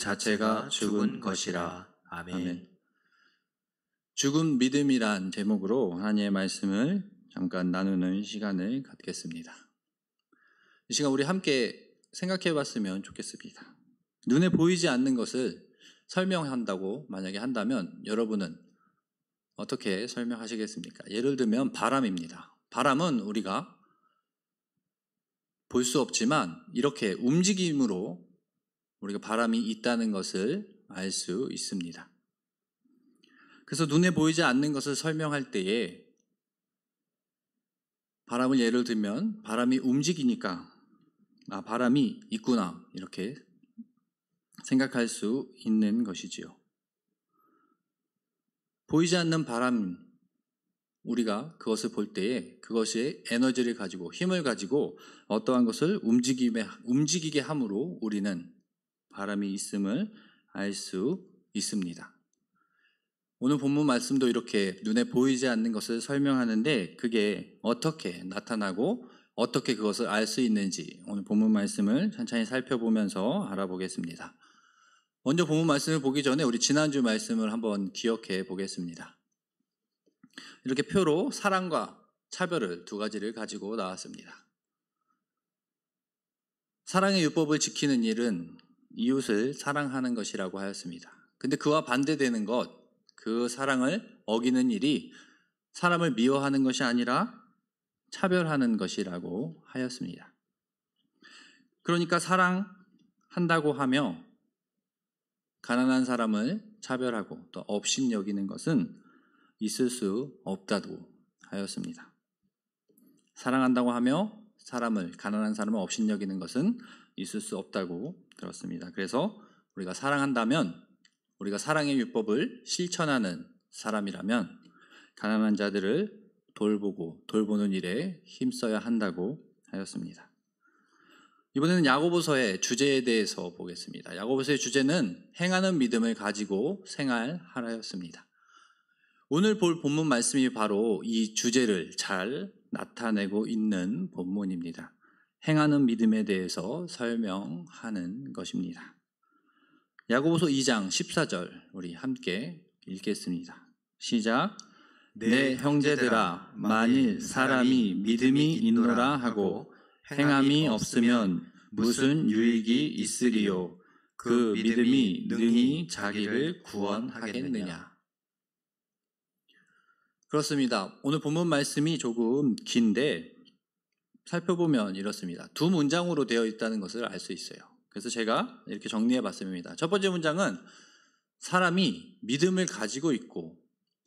자체가 죽은 것이라. 아멘. 아멘. 죽은 믿음이란 제목으로 하나님의 말씀을 잠깐 나누는 시간을 갖겠습니다. 이 시간 우리 함께 생각해 봤으면 좋겠습니다. 눈에 보이지 않는 것을 설명한다고 만약에 한다면 여러분은 어떻게 설명하시겠습니까? 예를 들면 바람입니다. 바람은 우리가 볼 수 없지만 이렇게 움직임으로 우리가 바람이 있다는 것을 알 수 있습니다. 그래서 눈에 보이지 않는 것을 설명할 때에 바람을 예를 들면 바람이 움직이니까 바람이 있구나 이렇게 생각할 수 있는 것이지요. 보이지 않는 바람, 우리가 그것을 볼 때에 그것이 에너지를 가지고 힘을 가지고 어떠한 것을 움직이게 함으로 우리는 바람이 있음을 알 수 있습니다. 오늘 본문 말씀도 이렇게 눈에 보이지 않는 것을 설명하는데 그게 어떻게 나타나고 어떻게 그것을 알 수 있는지 오늘 본문 말씀을 천천히 살펴보면서 알아보겠습니다. 먼저 본문 말씀을 보기 전에 우리 지난주 말씀을 한번 기억해 보겠습니다. 이렇게 표로 사랑과 차별을 두 가지를 가지고 나왔습니다. 사랑의 율법을 지키는 일은 이웃을 사랑하는 것이라고 하였습니다. 근데 그와 반대되는 것, 그 사랑을 어기는 일이 사람을 미워하는 것이 아니라 차별하는 것이라고 하였습니다. 그러니까 사랑한다고 하며 가난한 사람을 차별하고 또 업신여기는 것은 있을 수 없다고 하였습니다. 사랑한다고 하며 가난한 사람을 업신여기는 것은 있을 수 없다고 들었습니다. 그래서 우리가 사랑한다면 우리가 사랑의 율법을 실천하는 사람이라면 가난한 자들을 돌보는 일에 힘써야 한다고 하였습니다. 이번에는 야고보서의 주제에 대해서 보겠습니다. 야고보서의 주제는 행하는 믿음을 가지고 생활하라였습니다. 오늘 볼 본문 말씀이 바로 이 주제를 잘 나타내고 있는 본문입니다. 행하는 믿음에 대해서 설명하는 것입니다. 야고보서 2장 14절 우리 함께 읽겠습니다. 시작. 내 형제들아 만일 사람이 믿음이 있노라 하고 행함이 없으면 무슨 유익이 있으리요? 그 믿음이 능히 자기를 구원하겠느냐? 그렇습니다. 오늘 본문 말씀이 조금 긴데 살펴보면 이렇습니다. 두 문장으로 되어 있다는 것을 알 수 있어요. 그래서 제가 이렇게 정리해 봤습니다. 첫 번째 문장은 사람이 믿음을 가지고 있고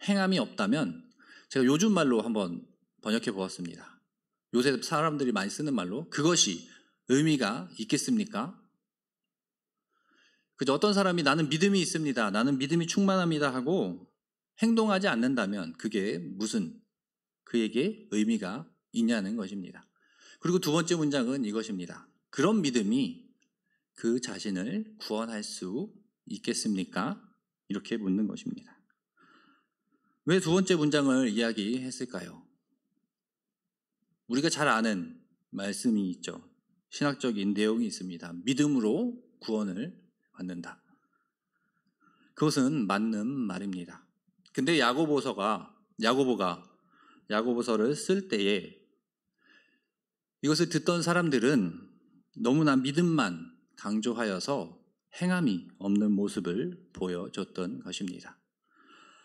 행함이 없다면, 제가 요즘 말로 한번 번역해 보았습니다. 요새 사람들이 많이 쓰는 말로 그것이 의미가 있겠습니까? 그저 어떤 사람이 나는 믿음이 있습니다, 나는 믿음이 충만합니다 하고 행동하지 않는다면 그게 무슨 그에게 의미가 있냐는 것입니다. 그리고 두 번째 문장은 이것입니다. 그런 믿음이 그 자신을 구원할 수 있겠습니까? 이렇게 묻는 것입니다. 왜 두 번째 문장을 이야기했을까요? 우리가 잘 아는 말씀이 있죠. 신학적인 내용이 있습니다. 믿음으로 구원을 받는다. 그것은 맞는 말입니다. 근데 야고보가 야고보서를 쓸 때에 이것을 듣던 사람들은 너무나 믿음만 강조하여서 행함이 없는 모습을 보여줬던 것입니다.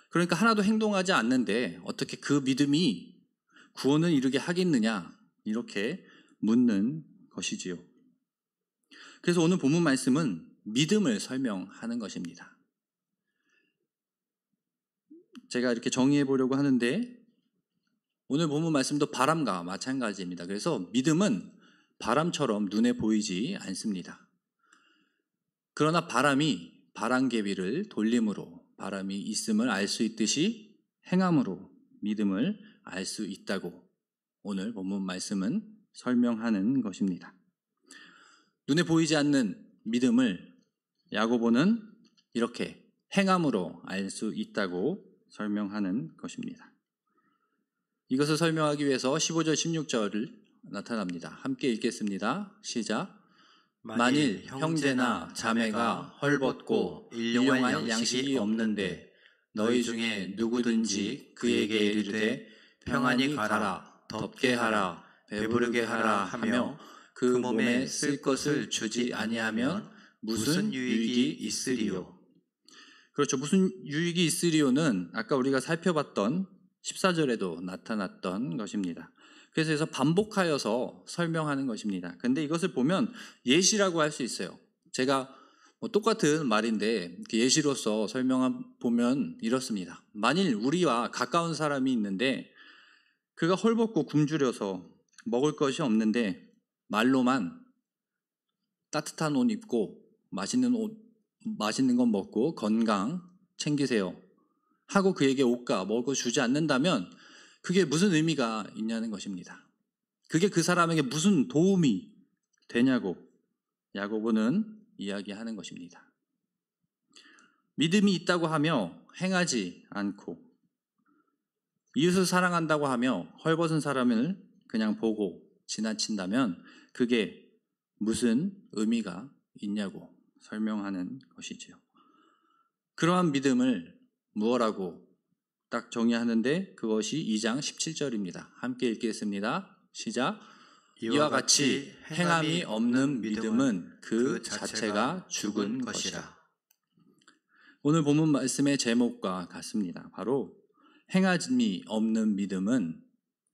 그러니까 하나도 행동하지 않는데 어떻게 그 믿음이 구원을 이루게 하겠느냐 이렇게 묻는 것이지요. 그래서 오늘 본문 말씀은 믿음을 설명하는 것입니다. 제가 이렇게 정의해 보려고 하는데 오늘 본문 말씀도 바람과 마찬가지입니다. 그래서 믿음은 바람처럼 눈에 보이지 않습니다. 그러나 바람이 바람개비를 돌림으로 바람이 있음을 알 수 있듯이 행함으로 믿음을 알 수 있다고 오늘 본문 말씀은 설명하는 것입니다. 눈에 보이지 않는 믿음을 야고보는 이렇게 행함으로 알 수 있다고 설명하는 것입니다. 이것을 설명하기 위해서 15절 16절을 나타납니다. 함께 읽겠습니다. 시작. 만일 형제나 자매가 헐벗고 일용할 양식이 없는데 너희 중에 누구든지 그에게 이르되 평안히 가라, 덥게 하라, 배부르게 하라 하며 그 몸에 쓸 것을 주지 아니하면 무슨 유익이 있으리요? 그렇죠. 무슨 유익이 있으리요는 아까 우리가 살펴봤던 14절에도 나타났던 것입니다. 그래서 반복하여서 설명하는 것입니다. 근데 이것을 보면 예시라고 할 수 있어요. 제가 똑같은 말인데 예시로서 보면 이렇습니다. 만일 우리와 가까운 사람이 있는데 그가 헐벗고 굶주려서 먹을 것이 없는데 말로만 따뜻한 옷 입고 맛있는 것 먹고 건강 챙기세요 하고 그에게 옷과 먹을 거 주지 않는다면 그게 무슨 의미가 있냐는 것입니다. 그게 그 사람에게 무슨 도움이 되냐고 야고보는 이야기하는 것입니다. 믿음이 있다고 하며 행하지 않고 이웃을 사랑한다고 하며 헐벗은 사람을 그냥 보고 지나친다면 그게 무슨 의미가 있냐고 설명하는 것이지요. 그러한 믿음을 무엇라고 딱 정의하는데 그것이 2장 17절입니다. 함께 읽겠습니다. 시작. 이와 같이 행함이 없는 믿음은 그 자체가 죽은 것이라. 오늘 본문 말씀의 제목과 같습니다. 바로 행함이 없는 믿음은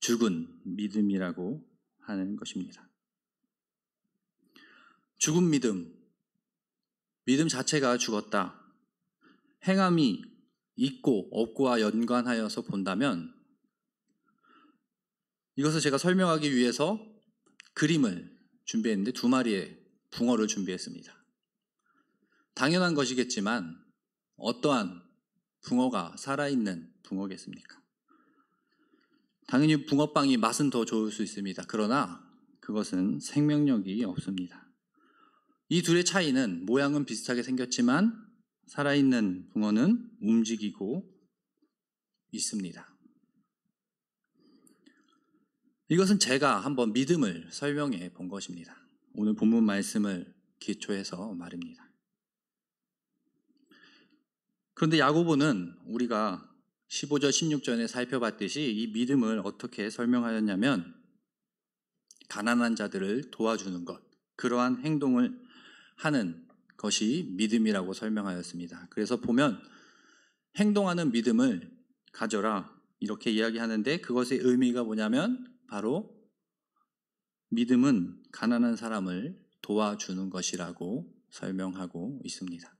죽은 믿음이라고 하는 것입니다. 죽은 믿음 자체가 죽었다. 행함이 있고 없고와 연관하여서 본다면 이것을 제가 설명하기 위해서 그림을 준비했는데 2마리의 붕어를 준비했습니다. 당연한 것이겠지만 어떠한 붕어가 살아있는 붕어겠습니까? 당연히 붕어빵이 맛은 더 좋을 수 있습니다. 그러나 그것은 생명력이 없습니다. 이 둘의 차이는 모양은 비슷하게 생겼지만 살아있는 붕어는 움직이고 있습니다. 이것은 제가 한번 믿음을 설명해 본 것입니다. 오늘 본문 말씀을 기초해서 말입니다. 그런데 야고보는 우리가 15절 16절에 살펴봤듯이 이 믿음을 어떻게 설명하였냐면 가난한 자들을 도와주는 것, 그러한 행동을 하는 것이 믿음이라고 설명하였습니다. 그래서 보면 행동하는 믿음을 가져라 이렇게 이야기하는데 그것의 의미가 뭐냐면 바로 믿음은 가난한 사람을 도와주는 것이라고 설명하고 있습니다.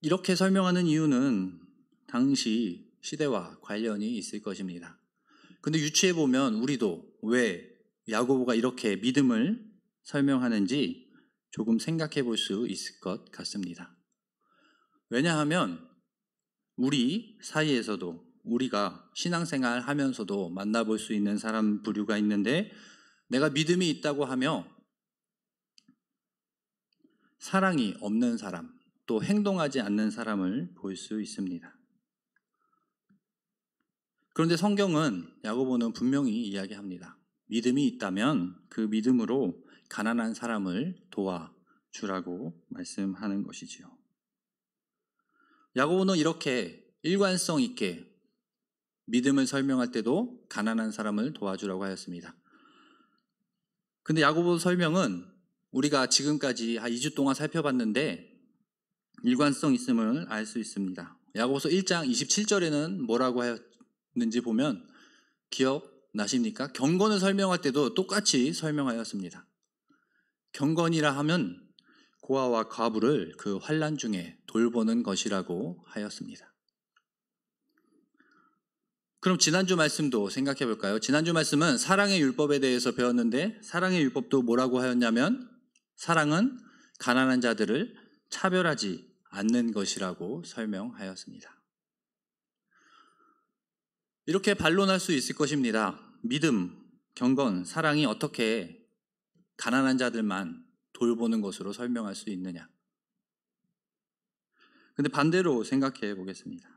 이렇게 설명하는 이유는 당시 시대와 관련이 있을 것입니다. 근데 유추해 보면 우리도 왜 야고보가 이렇게 믿음을 설명하는지 조금 생각해 볼 수 있을 것 같습니다. 왜냐하면 우리 사이에서도 우리가 신앙생활 하면서도 만나볼 수 있는 사람 부류가 있는데 내가 믿음이 있다고 하며 사랑이 없는 사람, 또 행동하지 않는 사람을 볼 수 있습니다. 그런데 성경은 야고보는 분명히 이야기합니다. 믿음이 있다면 그 믿음으로 가난한 사람을 도와주라고 말씀하는 것이지요. 야고보는 이렇게 일관성 있게 믿음을 설명할 때도 가난한 사람을 도와주라고 하였습니다. 근데 야고보 설명은 우리가 지금까지 한 2주 동안 살펴봤는데 일관성 있음을 알 수 있습니다. 야고보서 1장 27절에는 뭐라고 하였는지 보면 기억나십니까? 경건을 설명할 때도 똑같이 설명하였습니다. 경건이라 하면 고아와 과부를 그 환난 중에 돌보는 것이라고 하였습니다. 그럼 지난주 말씀도 생각해 볼까요? 지난주 말씀은 사랑의 율법에 대해서 배웠는데 사랑의 율법도 뭐라고 하였냐면 사랑은 가난한 자들을 차별하지 않는 것이라고 설명하였습니다. 이렇게 반론할 수 있을 것입니다. 믿음, 경건, 사랑이 어떻게 가난한 자들만 돌보는 것으로 설명할 수 있느냐? 근데 반대로 생각해 보겠습니다.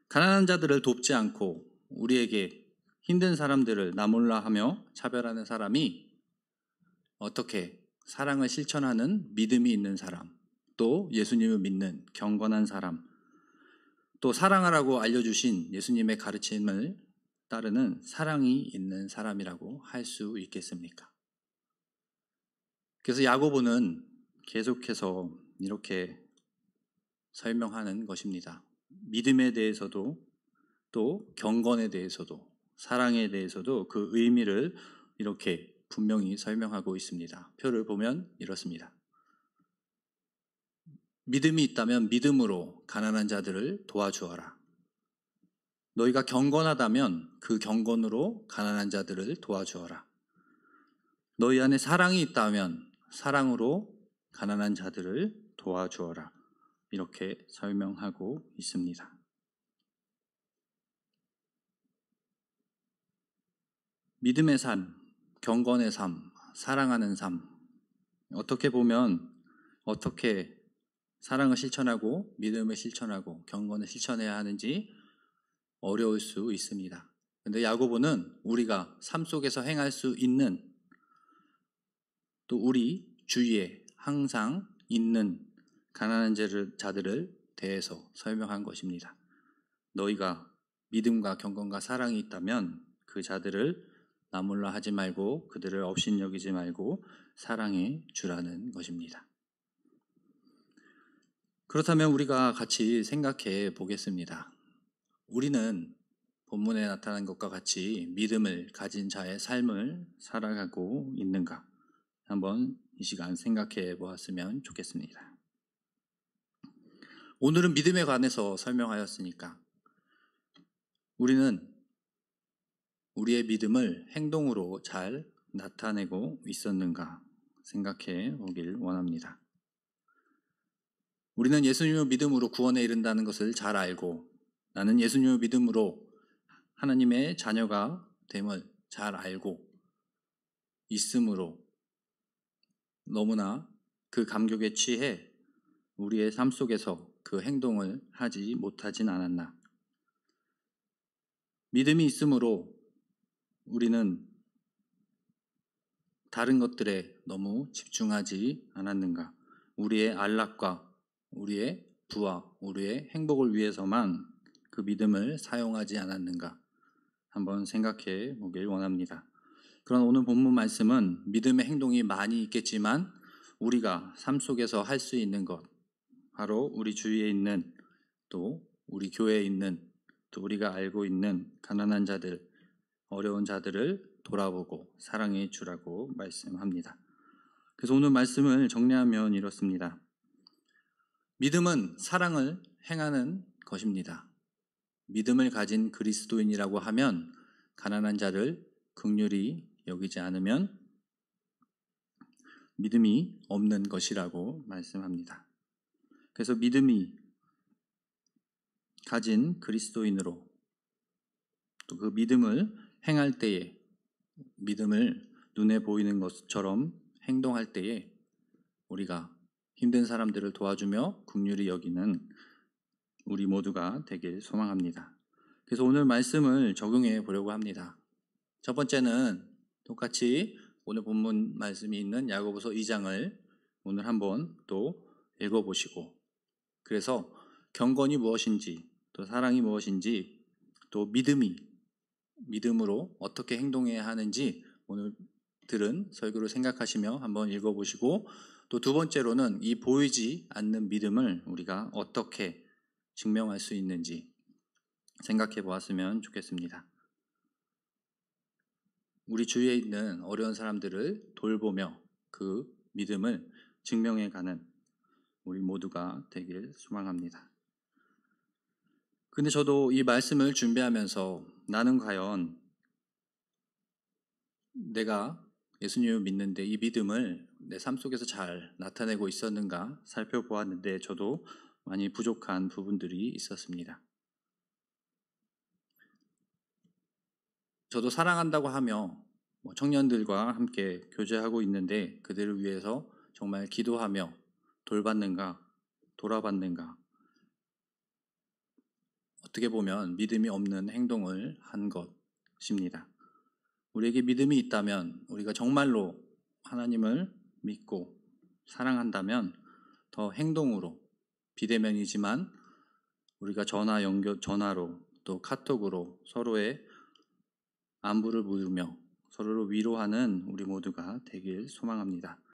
가난한 자들을 돕지 않고 우리에게 힘든 사람들을 나 몰라 하며 차별하는 사람이 어떻게 사랑을 실천하는 믿음이 있는 사람, 또 예수님을 믿는 경건한 사람, 또 사랑하라고 알려주신 예수님의 가르침을 따르는 사랑이 있는 사람이라고 할 수 있겠습니까? 그래서 야고보는 계속해서 이렇게 설명하는 것입니다. 믿음에 대해서도 또 경건에 대해서도 사랑에 대해서도 그 의미를 이렇게 분명히 설명하고 있습니다. 표를 보면 이렇습니다. 믿음이 있다면 믿음으로 가난한 자들을 도와주어라. 너희가 경건하다면 그 경건으로 가난한 자들을 도와주어라. 너희 안에 사랑이 있다면 사랑으로 가난한 자들을 도와주어라. 이렇게 설명하고 있습니다. 믿음의 삶, 경건의 삶, 사랑하는 삶. 어떻게 보면 어떻게 사랑을 실천하고 믿음을 실천하고 경건을 실천해야 하는지 어려울 수 있습니다. 그런데 야고보는 우리가 삶 속에서 행할 수 있는 또 우리 주위에 항상 있는 가난한 자들을 대해서 설명한 것입니다. 너희가 믿음과 경건과 사랑이 있다면 그 자들을 나 몰라 하지 말고 그들을 업신여기지 말고 사랑해 주라는 것입니다. 그렇다면 우리가 같이 생각해 보겠습니다. 우리는 본문에 나타난 것과 같이 믿음을 가진 자의 삶을 살아가고 있는가? 한번 이 시간 생각해 보았으면 좋겠습니다. 오늘은 믿음에 관해서 설명하였으니까 우리는 우리의 믿음을 행동으로 잘 나타내고 있었는가 생각해 보길 원합니다. 우리는 예수님의 믿음으로 구원에 이른다는 것을 잘 알고 나는 예수님의 믿음으로 하나님의 자녀가 됨을 잘 알고 있으므로 너무나 그 감격에 취해 우리의 삶 속에서 그 행동을 하지 못하진 않았나. 믿음이 있으므로 우리는 다른 것들에 너무 집중하지 않았는가. 우리의 안락과 우리의 부와 우리의 행복을 위해서만 그 믿음을 사용하지 않았는가 한번 생각해 보길 원합니다. 그런 오늘 본문 말씀은 믿음의 행동이 많이 있겠지만 우리가 삶 속에서 할 수 있는 것, 바로 우리 주위에 있는 또 우리 교회에 있는 또 우리가 알고 있는 가난한 자들, 어려운 자들을 돌아보고 사랑해 주라고 말씀합니다. 그래서 오늘 말씀을 정리하면 이렇습니다. 믿음은 사랑을 행하는 것입니다. 믿음을 가진 그리스도인이라고 하면 가난한 자를 긍휼히 여기지 않으면 믿음이 없는 것이라고 말씀합니다. 그래서 믿음이 가진 그리스도인으로 또 그 믿음을 행할 때에 믿음을 눈에 보이는 것처럼 행동할 때에 우리가 힘든 사람들을 도와주며 긍휼히 여기는 우리 모두가 되길 소망합니다. 그래서 오늘 말씀을 적용해 보려고 합니다. 첫 번째는 똑같이 오늘 본문 말씀이 있는 야고보서 2장을 오늘 한번 또 읽어보시고 그래서 경건이 무엇인지 또 사랑이 무엇인지 또 믿음으로 어떻게 행동해야 하는지 오늘 들은 설교를 생각하시며 한번 읽어보시고 또 두 번째로는 이 보이지 않는 믿음을 우리가 어떻게 증명할 수 있는지 생각해 보았으면 좋겠습니다. 우리 주위에 있는 어려운 사람들을 돌보며 그 믿음을 증명해 가는 우리 모두가 되길 소망합니다. 근데 저도 이 말씀을 준비하면서 나는 과연 내가 예수님을 믿는데 이 믿음을 내 삶 속에서 잘 나타내고 있었는가 살펴보았는데 저도 많이 부족한 부분들이 있었습니다. 저도 사랑한다고 하며 청년들과 함께 교제하고 있는데 그들을 위해서 정말 기도하며 돌봤는가, 돌아봤는가, 어떻게 보면 믿음이 없는 행동을 한 것 것입니다. 우리에게 믿음이 있다면, 우리가 정말로 하나님을 믿고 사랑한다면 더 행동으로, 비대면이지만 우리가 전화로 또 카톡으로 서로의 안부를 물으며 서로를 위로하는 우리 모두가 되길 소망합니다.